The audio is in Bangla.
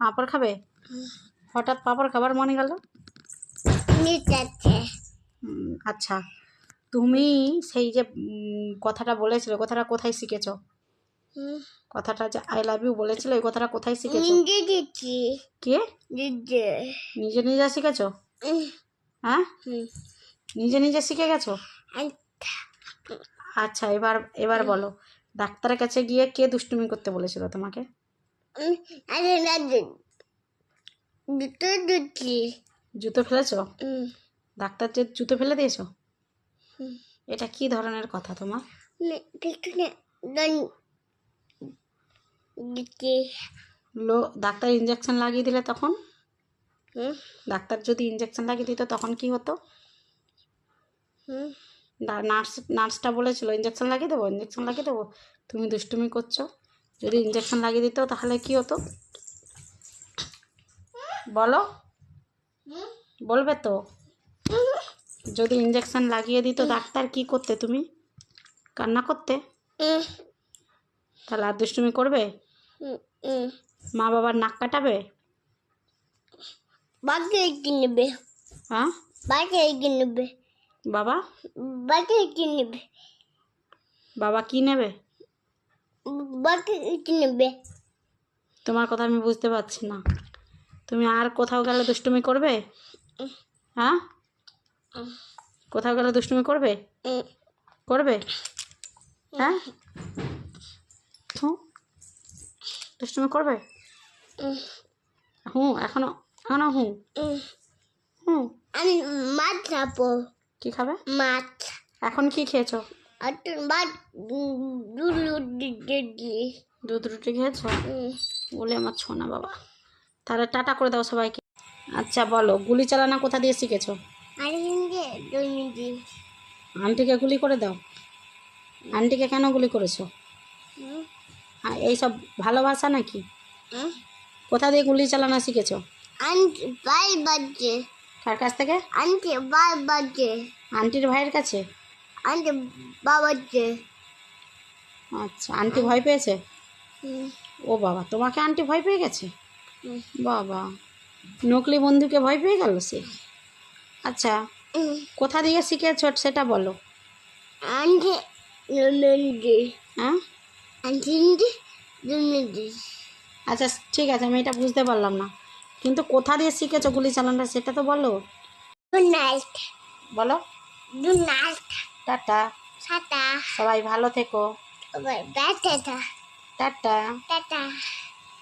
পাঁপড় খাবে? হঠাৎ পাঁপড় খাবার মনে গেল? আচ্ছা, তুমি সেই যে কথাটা বলেছিলে, কথাটা কোথায় শিখেছো? কথাটা যে আই লাভ ইউ বলেছিলে, ওই কথাটা কোথায় শিখেছো? কে? নিজে নিজে শিখেছো? হ্যাঁ, নিজে নিজে শিখে গেছো? আচ্ছা, এবার বলো, ডাক্তারের কাছে গিয়ে কে দুষ্টুমি করতে বলেছিল তোমাকে? জুতো ফেলেছো? ডাক্তার যে জুতো ফেলে দিয়েছো? এটা কি ধরনের কথা তোমার? ডাক্তার ইঞ্জেকশন লাগিয়ে দিলে তখন? ডাক্তার যদি ইঞ্জেকশন লাগিয়ে দিত তখন কি হতো? নার্সটা বলেছিল ইঞ্জেকশন লাগিয়ে দেবো, তুমি দুষ্টুমি করছো। যদি ইঞ্জেকশন লাগিয়ে দিত তাহলে কি হতো বলো? বলবে তো? যদি ইঞ্জেকশন লাগিয়ে দিত ডাক্তার, কি করতে তুমি? কান্না করতে? তাহলে আর দুষ্টুমি করবে? মা বাবার নাক কাটাবে? হ্যাঁ, বাবা কি নেবে? তোমার কথা আমি বুঝতে পারছি না। তুমি আর কোথাও গেলে দুষ্টুমি করবে? হ্যাঁ, কোথাও গেলে দুষ্টুমি করবে? করবে? হ্যাঁ, দুষ্টুমি করবে? এখনো আমি মাছ খাবো। কি খাবে? মাছ। এখন কি খেয়েছো? দুধ রুটি খেয়েছো? বলে আমার ছোনা বাবা। তাহলে টাটা করে দাও সবাইকে। আচ্ছা বলো, গুলি চালানো কোথা দিয়ে শিখেছো? আন্টিকে গুলি করে দাও। আন্টিকে কেন গুলি করেছো? এইসব ভালোবাসা নাকি? কোথা দিয়ে গুলি চালানো শিখেছো? কার কাছ থেকে? আন্টির ভাইয়ের কাছে? আচ্ছা, আন্টি ভয় পেয়েছে? ও বাবা, তোমাকে আন্টি ভয় পেয়ে গেছে? বাবা, নকলি বন্ধুকে ভয় পেয়ে গেল সে? আচ্ছা, কোথা দিয়ে শিখেছ সেটা বলো। হ্যাঁ, আচ্ছা ঠিক আছে, আমি এটা বুঝতে পারলাম না, কিন্তু কোথা দিয়ে শিখেছো গুলি চালানোটা সেটা তো বলো। বলো। টাটা। সবাই ভালো থেকো। টাটা।